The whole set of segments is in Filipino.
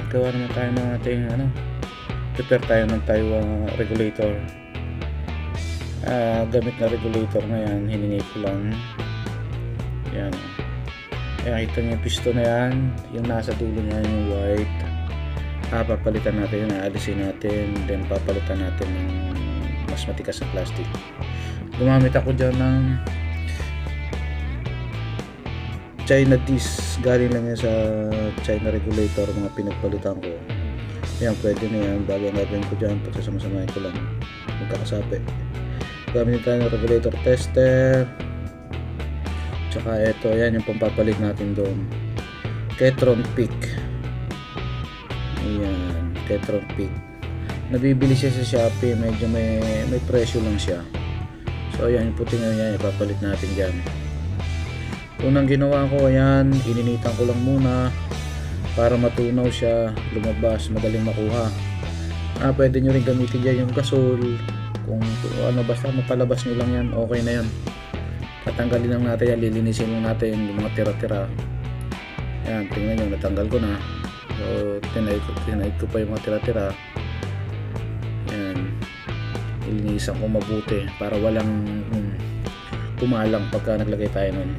at gawa naman tayo ng ating prepare tayo ng regulator. Gamit na regulator ngayon, hiningi ko lang yan. Ayan, kita niyo yung piston na yan, yung nasa dulo niya yung white. Papalitan natin yun, aalisin natin, then papalitan natin ng mas matikas na plastic. Gumamit ako dyan ng China disc, galing lang yan sa China regulator, mga pinagpalitan ko. Ayan, pwede na yan. Bago ang gagawin ko dyan, pagsasama-samahin ko lang magkakasabi. Gamit tayo ng regulator tester, tsaka ito, yan yung pampapalit natin doon, Ketron Peak. Ayan, Ketron Peak, nabibili siya sa Shopee, medyo may presyo lang siya. So ayan, yung puting yan, ipapalit natin dyan. Unang ginawa ko, ayan, ininitan ko lang muna para matunaw siya, lumabas, madaling makuha. Pwede nyo rin gamitin dyan yung gasol, kung basta mapalabas nyo lang yan, okay na yan. Tatanggalin lang natin yan, lilinisin lang natin yung mga tira-tira. Ayan, tingnan nyo, natanggal ko na. So tinahid ko pa yung mga tira-tira. Ayan, ilinisan ko mabuti para walang kumalang pagka naglagay tayo nun.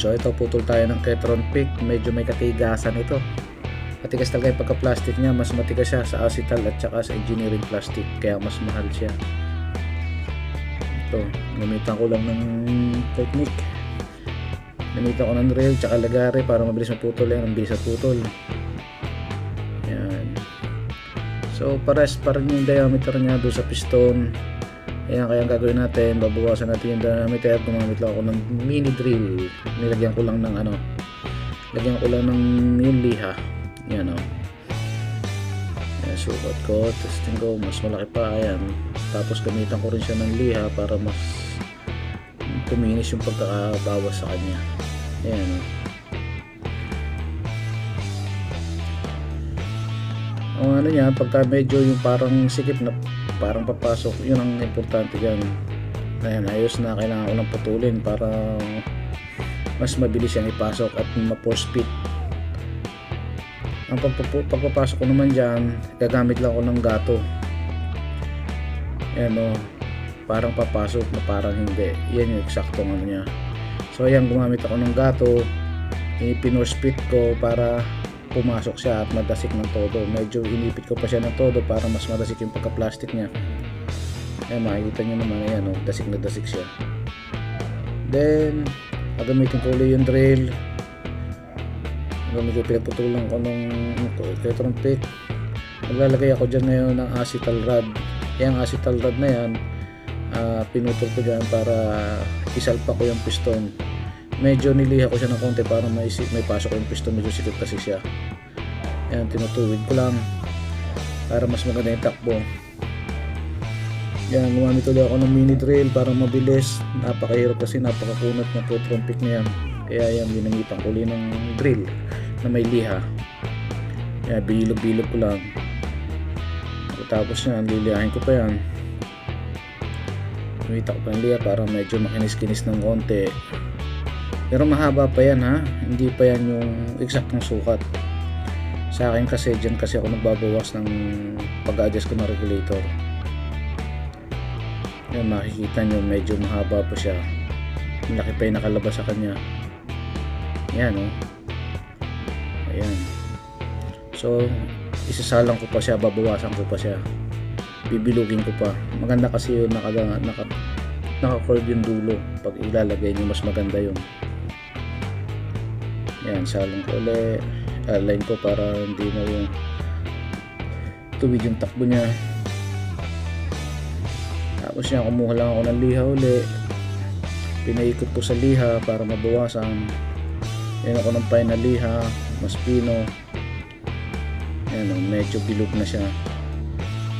So ito, putol tayo ng Ketron Peak. Medyo may katigasan ito. Matigas talaga yung pagka-plastic niya. Mas matigas siya sa acetal at saka sa engineering plastic, kaya mas mahal siya. Ito, gamitan ko lang ng technique. Gamitan ko ng drill tsaka lagari para mabilis maputol yan. Ang bilis at putol. Ayan. So pares pa rin yung diameter niya doon sa piston. Ayan, kaya ang gagawin natin, babawasan natin yung diameter. Gumamit lang ako ng mini drill. Nilagyan ko lang ng lagyan ko lang ng yung liha. Yan o. Ayan, sukat ko, testing ko, mas malaki pa. Ayan, tapos gamitan ko rin siya ng liha para mas kuminis yung pagkakabawas sa kanya. Ayan o. Ang niya, pagka medyo yung parang sikip na parang papasok, yun ang importante dyan. Ayan, ayos na, kailangan ko lang putulin para mas mabilis yan ipasok at ma-force fit. Ang pagpapasok ko naman dyan, gagamit lang ako ng gato. Ayan o, parang papasok na parang hindi. Yan yung eksaktong niya. So ayan, gumamit ako ng gato, ipinforce fit ko para pumasok siya at madasik ng todo. Medyo inipit ko pa siya ng todo para mas madasik yung pagka-plastic niya. Ayan, makikita nyo naman, ayan o, dasik na dasik siya. Then gagamitin ko ulit yung drill. Gamit ko, pinagputulan ko ng Ketron Peak. Maglalagay ako dyan ngayon ng acetal rod. Yung acetal rod na yan, pinutol ko dyan para isalpa ko yung piston. Medyo niliha ko siya ng konti para may pasok yung piston, medyo sikip kasi siya. Ayan, tinutuwid ko lang para mas maganda yung takbo. Yan, gumamit ulit ako ng mini drill para mabilis. Napakahirap kasi napakakunat ng Ketron Peak na yan. Kaya yan, ginamitan ko ulit ng drill na may liha. Yan, bilog-bilog ko lang. Tapos yan, lilihain ko pa yan. Gumita ko pa ng liha para medyo makinis-kinis ng konti. Pero mahaba pa yan ha, hindi pa yan yung eksaktong sukat. Sa akin kasi, dyan kasi ako nagbabawas ng pag-adjust ko ng regulator. Yan, makikita nyo medyo mahaba pa siya. Malaki pa yung nakalabas sa kanya. Yan o. Ayan. So isasalang ko pa siya, babawasan ko pa siya, bibilugin ko pa. Maganda kasi yun, naka-curve yung dulo. Pag ilalagay nyo, mas maganda yun. Yan, salang ko ulit, align ko para hindi na yung tuwid yung takbo niya. Tapos yan, kumuha lang ako ng liha ulit, pinaikot ko sa liha para mabawasan. Yan ako ng pine na liha, mas pino. Yan o, medyo bilog na siya.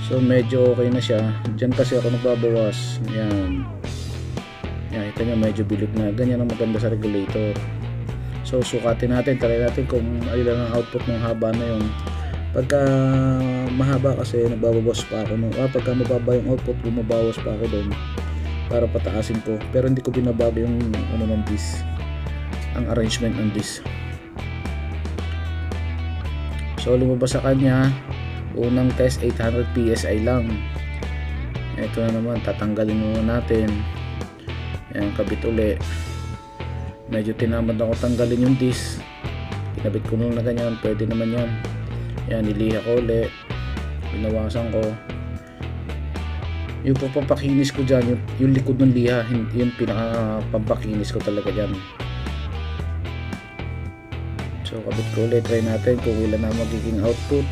So medyo okay na siya. Diyan kasi ako nagbabawas. Yan. Yan, kita nyo medyo bilog na. Ganyan ang maganda sa regulator. So sukatin natin, try natin kung ilan ang output ng haba na yun. Pagka mahaba kasi nagbabawas pa ako. Pagka mababa yung output, bumabawas pa ako doon para pataasin ko. Pero hindi ko binabago yung ng disc, ang arrangement ng disc. So lumabas sa kanya, unang test 800 PSI lang. Ito na naman, tatanggalin muna natin. Ayan, kabit uli. Medyo tinamad ako tanggalin yung disc. Kinabit ko na ganyan, pwede naman yan. Ayan, niliha ko uli. Binawasan ko. Yung pampakinis ko dyan, yung likod ng liha, yung pinaka pampakinis ko talaga dyan. So kabit ko ulit, try natin kung ilan na magiging output.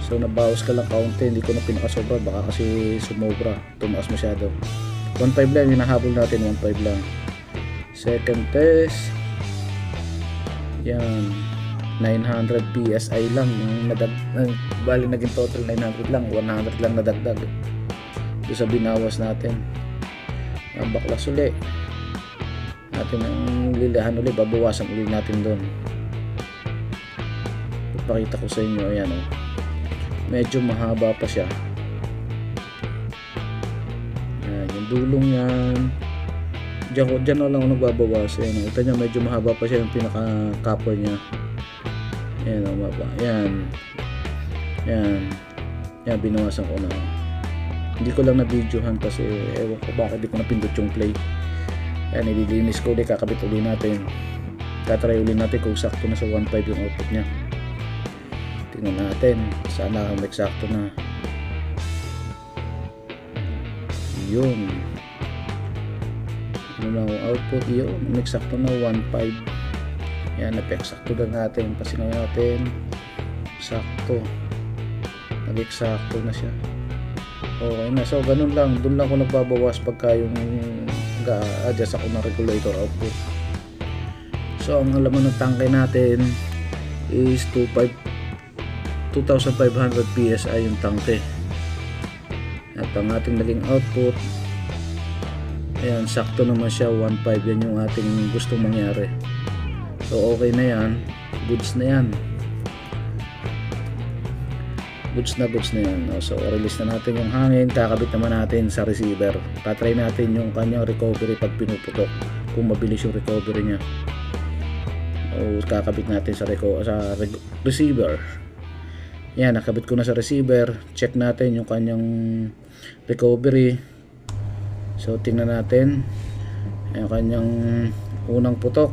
So nabawas ka lang kaunti, hindi ko na pinakasobra, baka kasi sumobra, tumaas masyado. 1.5 lang, hinahabol natin, 1.5 lang. Second test, yan, 900 PSI lang yung bali naging total 900 lang, 100 lang nadagdag doon sa binawas natin. Ang baklas uli natin ang lilihan uli, babawasan uli natin doon. Ipakita ko sa inyo, ayan o, medyo mahaba pa siya. Ayan, yung dulong yan, dyan na lang ako nagbabawas. Ayan, ito niya, medyo mahaba pa siya yung pinaka copper nya. Ayan o, mahaba, ayan, binawasan ko na. Hindi ko lang na-videohan kasi ewan ko bakit di ko napindot yung play. Ayan, ililinis ko ulit, kakabit ulit natin. Tatry ulit natin kung sakto na sa 1.5 yung output nya. Tingnan natin, sana eksakto na. Yun. Ano na ang output? Yun, eksakto na 1.5. Ayan, napeksakto na natin. Pasinaw natin. Sakto. Nag-eksakto na siya. Okay na, so ganun lang, dun lang ako nagbabawas pagka yung ga-adjust ako ng regulator output. So ang laman ng tangke natin is 2,500 PSI yung tangke, at ang ating naging output, ayan, sakto naman siya, 1.5, yan yung ating gustong mangyari. So okay na yan, goods na yan. Goods na yan. So release na natin yung hangin, kakabit naman natin sa receiver. Tatry natin yung kanyang recovery pag pinuputok, kung mabilis yung recovery nya. O kakabit natin sa receiver. Yan, nakabit ko na sa receiver. Check natin yung kanyang recovery. So tingnan natin yung kanyang unang putok.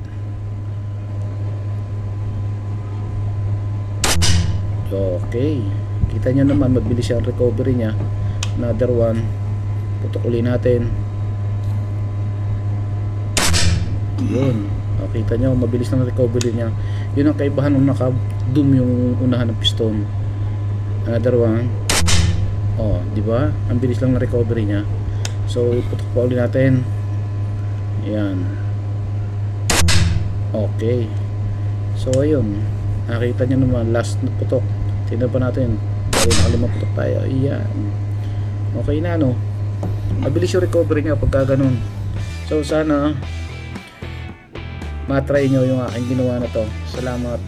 Okay, kita nyo naman, mabilis yung recovery nya. Another one, putok ulit natin. Yun, kita nyo, mabilis ng recovery nya. Yun ang kaibahan nung naka-doom yung unahan ng piston. Another one, di ba? Ang bilis lang ng recovery nya. So putok pa ulit natin. Yan. Okay, so ayun, nakita nyo naman, last na putok. Tingnan pa natin, bali nakalimang putok tayo. Ayan, okay na, no? Mabilis yung recovery nya pagka ganun. So sana matry nyo yung aking ginawa na to. Salamat.